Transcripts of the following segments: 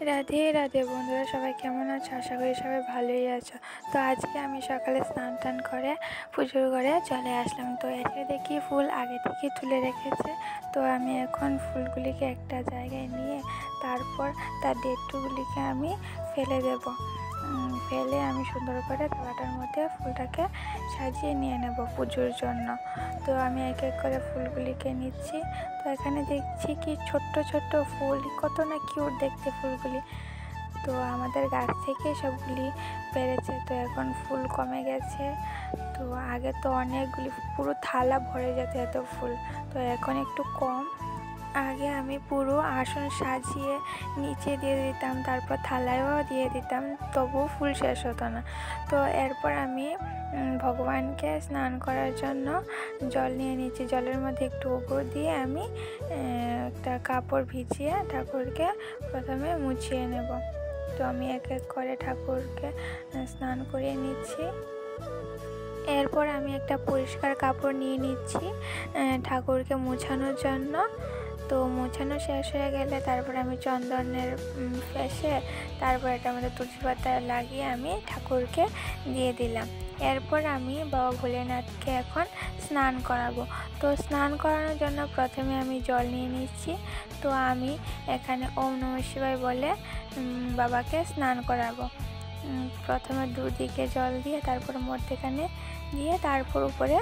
রাধে রাধে বন্ধুরা, সবাই কেমন আছো? আশা করি সবাই ভালোই আছো। তো আজকে আমি সকালে স্নান টান করে পুজোর ঘরে চলে আসলাম। তো এসে দেখি ফুল আগে থেকে তুলে রেখেছে। তো আমি এখন ফুলগুলিকে একটা জায়গায় নিয়ে তারপর তার ডেটগুলিকে আমি ফেলে দেব। ফেলে আমি সুন্দর করে থালাটার মধ্যে ফুলটাকে সাজিয়ে নিয়ে নেব পুজোর জন্য। তো আমি এক এক করে ফুলগুলিকে নিচ্ছি। তো এখানে দেখছি কি ছোট্ট ছোট্ট ফুল, কত না কিউট দেখতে ফুলগুলি। তো আমাদের গাছ থেকে সবগুলি পেরেছে। তো এখন ফুল কমে গেছে। তো আগে তো অনেকগুলি, পুরো থালা ভরে যেত এত ফুল। তো এখন একটু কম। আগে আমি পুরো আসন সাজিয়ে নিচে দিয়ে দিতাম, তারপর থালায়ও দিয়ে দিতাম, তবুও ফুল শেষ হতো না। তো এরপর আমি ভগবানকে স্নান করার জন্য জল নিয়ে নিচ্ছি। জলের মধ্যে একটু গোবর দিয়ে আমি একটা কাপড় ভিজিয়ে ঠাকুরকে প্রথমে মুছিয়ে নেব। তো আমি এক এক করে ঠাকুরকে স্নান করিয়ে নিচ্ছি। এরপর আমি একটা পরিষ্কার কাপড় নিয়ে নিচ্ছি ঠাকুরকে মোছানোর জন্য। তো মোছানো শেষ হয়ে গেলে তারপর আমি চন্দনের ফেসে তারপর এটার মধ্যে তুলসী পাতা লাগিয়ে আমি ঠাকুরকে দিয়ে দিলাম। এরপর আমি বাবা ভোলেনাথকে এখন স্নান করাবো। তো স্নান করানোর জন্য প্রথমে আমি জল নিয়ে নিচ্ছি। তো আমি এখানে ওম নমঃ শিবায় বলে বাবাকে স্নান করাবো। প্রথমে দুদিকে জল দিয়ে তারপর মধ্যেখানে দিয়ে তারপর উপরে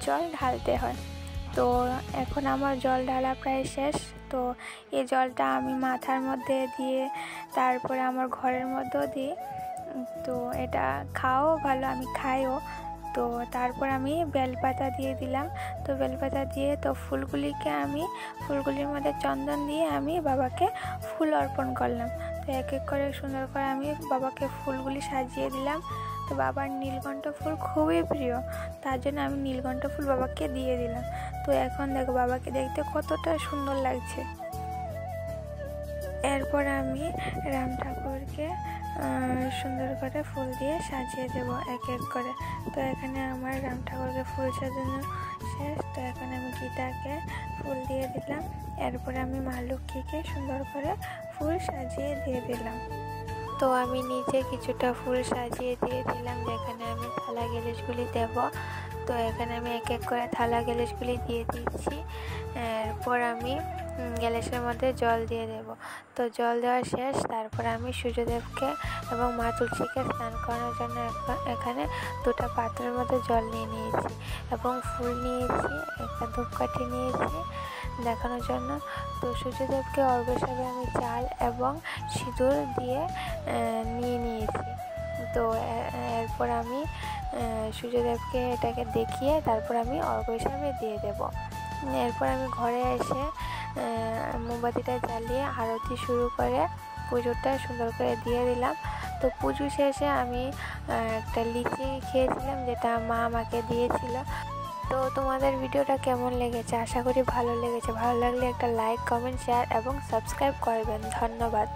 জল ঢালতে হয়। তো এখন আমার জল ঢালা প্রায় শেষ। তো এই জলটা আমি মাথার মধ্যে দিয়ে তারপরে আমার ঘরের মধ্যেও দিই। তো এটা খাও ভালো, আমি খাইও। তো তারপর আমি বেলপাতা দিয়ে দিলাম। তো বেলপাতা দিয়ে তো ফুলগুলির মধ্যে চন্দন দিয়ে আমি বাবাকে ফুল অর্পণ করলাম। তো এক এক করে সুন্দর করে আমি বাবাকে ফুলগুলি সাজিয়ে দিলাম। তো বাবার নীলকণ্ঠ ফুল খুবই প্রিয়, তার জন্য আমি নীলকণ্ঠ ফুল বাবাকে দিয়ে দিলাম। তো এখন দেখো বাবাকে দেখতে কতটা সুন্দর লাগছে। এরপর আমি রাম ঠাকুরকে সুন্দর করে ফুল দিয়ে সাজিয়ে দেব এক এক করে। তো এখানে আমার রাম ঠাকুরকে ফুল সাজানো শেষ। তো এখন আমি গীতাকে ফুল দিয়ে দিলাম। এরপর আমি মা লক্ষ্মীকে সুন্দর করে ফুল সাজিয়ে দিয়ে দিলাম। তো আমি নিজে কিছুটা ফুল সাজিয়ে দিয়ে দিলাম যেখানে আমি থালা গেলেসগুলি দেব। তো এখানে আমি এক এক করে থালা গেলেসগুলি দিয়ে দিচ্ছি। এরপর আমি গ্যালাসের মধ্যে জল দিয়ে দেব। তো জল দেওয়া শেষ। তারপর আমি সূর্যদেবকে এবং মা তুলসীকে স্নান করানোর জন্য এখানে দুটো পাত্রের মধ্যে জল নিয়ে নিয়েছি এবং ফুল নিয়েছি, একটা ধূপকাঠি নিয়েছি দেখানোর জন্য। তো সূর্যদেবকে অর্ঘ্য হিসাবে আমি চাল এবং সিঁদুর দিয়ে নিয়ে নিয়েছি। তো এরপর আমি সূর্যদেবকে এটাকে দেখিয়ে তারপর আমি অর্ঘ্য হিসাবে দিয়ে দেব। এরপর আমি ঘরে এসে মোমবাতিটা জ্বালিয়ে আরতি শুরু করে পুজোটা সুন্দর করে দিয়ে দিলাম। তো পুজো শেষে আমি একটা লিচি খেয়েছিলাম, যেটা মা আমাকে দিয়েছিল। তো তোমাদের ভিডিওটা কেমন লেগেছে? আশা করি ভালো লেগেছে। ভালো লাগলে একটা লাইক, কমেন্ট, শেয়ার এবং সাবস্ক্রাইব করবেন। ধন্যবাদ।